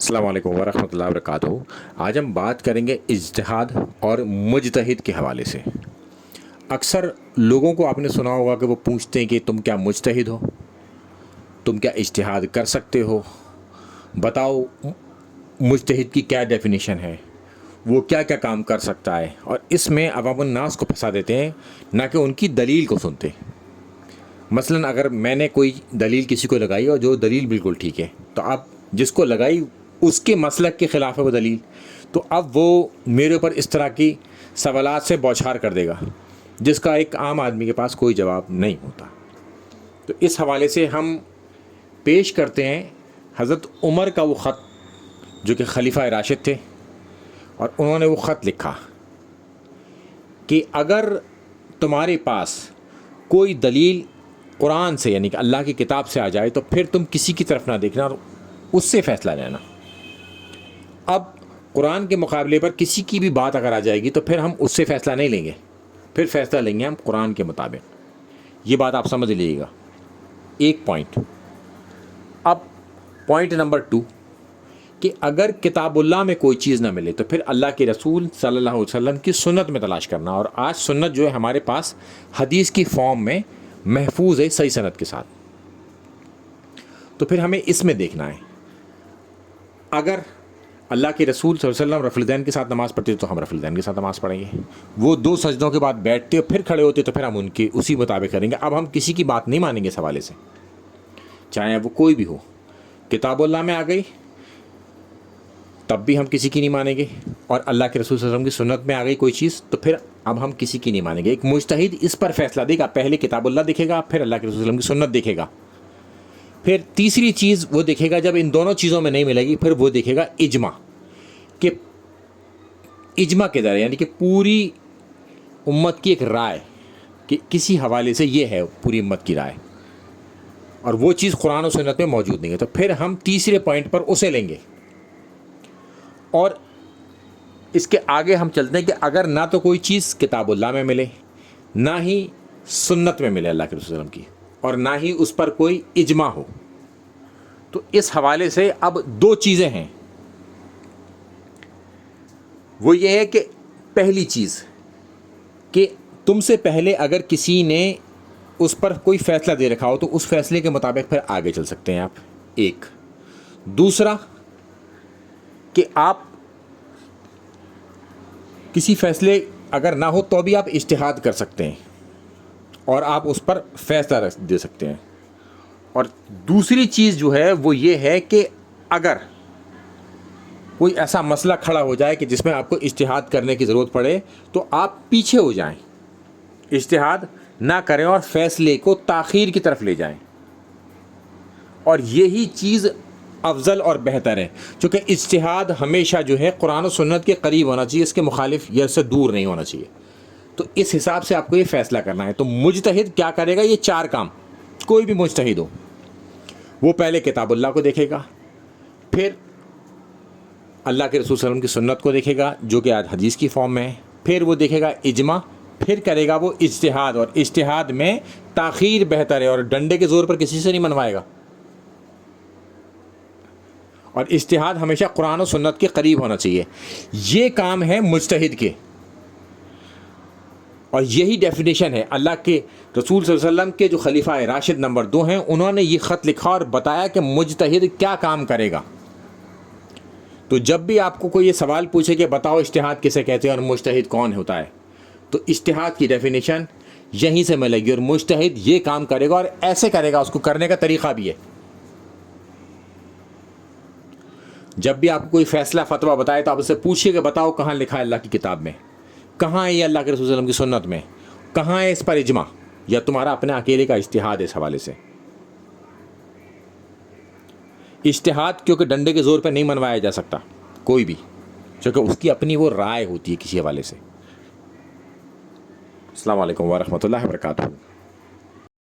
السلام علیکم ورحمۃ اللہ وبرکاتہ۔ آج ہم بات کریں گے اجتہاد اور مجتہد کے حوالے سے۔ اکثر لوگوں کو آپ نے سنا ہوگا کہ وہ پوچھتے ہیں کہ تم کیا مجتہد ہو، تم کیا اجتہاد کر سکتے ہو، بتاؤ مجتہد کی کیا ڈیفینیشن ہے، وہ کیا کیا کام کر سکتا ہے۔ اور اس میں عوام الناس کو پھنسا دیتے ہیں، نہ کہ ان کی دلیل کو سنتے۔ مثلا اگر میں نے کوئی دلیل کسی کو لگائی اور جو دلیل بالکل ٹھیک ہے، تو اب جس کو لگائی اس کے مسلک کے خلاف ہے وہ دلیل، تو اب وہ میرے اوپر اس طرح کی سوالات سے بوچھار کر دے گا جس کا ایک عام آدمی کے پاس کوئی جواب نہیں ہوتا۔ تو اس حوالے سے ہم پیش کرتے ہیں حضرت عمر کا وہ خط جو کہ خلیفہ راشد تھے، اور انہوں نے وہ خط لکھا کہ اگر تمہارے پاس کوئی دلیل قرآن سے یعنی کہ اللہ کی کتاب سے آ جائے تو پھر تم کسی کی طرف نہ دیکھنا اور اس سے فیصلہ لینا۔ اب قرآن کے مقابلے پر کسی کی بھی بات اگر آ جائے گی تو پھر ہم اس سے فیصلہ نہیں لیں گے، پھر فیصلہ لیں گے ہم قرآن کے مطابق۔ یہ بات آپ سمجھ لیجیے گا، ایک پوائنٹ۔ اب پوائنٹ نمبر 2 کہ اگر کتاب اللہ میں کوئی چیز نہ ملے تو پھر اللہ کے رسول صلی اللہ علیہ وسلم کی سنت میں تلاش کرنا، اور آج سنت جو ہے ہمارے پاس حدیث کی فارم میں محفوظ ہے صحیح سند کے ساتھ، تو پھر ہمیں اس میں دیکھنا ہے۔ اگر اللہ کے رسول صلی اللہ علیہ وسلم رفع الدین کے ساتھ نماز پڑھتے تو ہم رفع الدین کے ساتھ نماز پڑھیں گے، وہ 2 سجدوں کے بعد بیٹھتے اور پھر کھڑے ہوتے تو پھر ہم ان کے اسی مطابق کریں گے۔ اب ہم کسی کی بات نہیں مانیں گے اس حوالے سے، چاہے وہ کوئی بھی ہو۔ کتاب اللہ میں آ گئی تب بھی ہم کسی کی نہیں مانیں گے، اور اللہ کے رسول صلی اللہ علیہ وسلم کی سنت میں آ گئی کوئی چیز تو پھر اب ہم کسی کی نہیں مانیں گے۔ ایک مجتہد اس پر فیصلہ دے گا، پہلے کتاب اللہ دیکھے گا، پھر اللہ کے رسول صلی اللہ علیہ وسلم کی سنت دیکھے گا، پھر تیسری چیز وہ دیکھے گا جب ان دونوں چیزوں میں نہیں ملے گی پھر وہ دیکھے گا اجماع، کہ اجماع کے ذریعے یعنی کہ پوری امت کی ایک رائے کہ کسی حوالے سے یہ ہے پوری امت کی رائے، اور وہ چیز قرآن و سنت میں موجود نہیں ہے، تو پھر ہم تیسرے پوائنٹ پر اسے لیں گے۔ اور اس کے آگے ہم چلتے ہیں کہ اگر نہ تو کوئی چیز کتاب اللہ میں ملے، نہ ہی سنت میں ملے اللہ کے رسول صلی اللہ علیہ وسلم کی، اور نہ ہی اس پر کوئی اجماع ہو، تو اس حوالے سے اب 2 چیزیں ہیں۔ وہ یہ ہے کہ پہلی چیز کہ تم سے پہلے اگر کسی نے اس پر کوئی فیصلہ دے رکھا ہو تو اس فیصلے کے مطابق پھر آگے چل سکتے ہیں آپ، ایک۔ دوسرا کہ آپ کسی فیصلے اگر نہ ہو تو بھی آپ اجتہاد کر سکتے ہیں اور آپ اس پر فیصلہ دے سکتے ہیں۔ اور دوسری چیز جو ہے وہ یہ ہے کہ اگر کوئی ایسا مسئلہ کھڑا ہو جائے کہ جس میں آپ کو اجتہاد کرنے کی ضرورت پڑے تو آپ پیچھے ہو جائیں، اجتہاد نہ کریں اور فیصلے کو تاخیر کی طرف لے جائیں، اور یہی چیز افضل اور بہتر ہے، چونکہ اجتہاد ہمیشہ جو ہے قرآن و سنت کے قریب ہونا چاہیے، اس کے مخالف یا اس سے دور نہیں ہونا چاہیے۔ تو اس حساب سے آپ کو یہ فیصلہ کرنا ہے۔ تو مجتہد کیا کرے گا؟ یہ 4 کام، کوئی بھی مجتہد ہو، وہ پہلے کتاب اللہ کو دیکھے گا، پھر اللہ کے رسول صلی اللہ علیہ وسلم کی سنت کو دیکھے گا جو کہ آج حدیث کی فارم میں ہے، پھر وہ دیکھے گا اجماع، پھر کرے گا وہ اجتہاد، اور اجتہاد میں تاخیر بہتر ہے، اور ڈنڈے کے زور پر کسی سے نہیں منوائے گا، اور اجتہاد ہمیشہ قرآن و سنت کے قریب ہونا چاہیے۔ یہ کام ہے مجتہد کے، اور یہی ڈیفینیشن ہے اللہ کے رسول صلی اللہ علیہ وسلم کے جو خلیفہ راشد نمبر 2 ہیں، انہوں نے یہ خط لکھا اور بتایا کہ مجتہد کیا کام کرے گا۔ تو جب بھی آپ کو کوئی یہ سوال پوچھے کہ بتاؤ اجتہاد کسے کہتے ہیں اور مجتہد کون ہوتا ہے، تو اجتہاد کی ڈیفینیشن یہیں سے ملے گی، اور مجتہد یہ کام کرے گا اور ایسے کرے گا، اس کو کرنے کا طریقہ بھی ہے۔ جب بھی آپ کو کوئی فیصلہ فتویٰ بتائے تو آپ اس سے پوچھیے کہ بتاؤ کہاں لکھا ہے اللہ کی کتاب میں، کہاں ہے یہ اللہ کے رسول صلی اللہ علیہ وسلم کی سنت میں، کہاں ہے اس پر اجماع، یا تمہارا اپنے اکیلے کا اجتہاد ہے اس حوالے سے۔ اجتہاد کیونکہ ڈنڈے کے زور پہ نہیں منوایا جا سکتا کوئی بھی، کیونکہ اس کی اپنی وہ رائے ہوتی ہے کسی حوالے سے۔ السلام علیکم ورحمۃ اللہ وبرکاتہ۔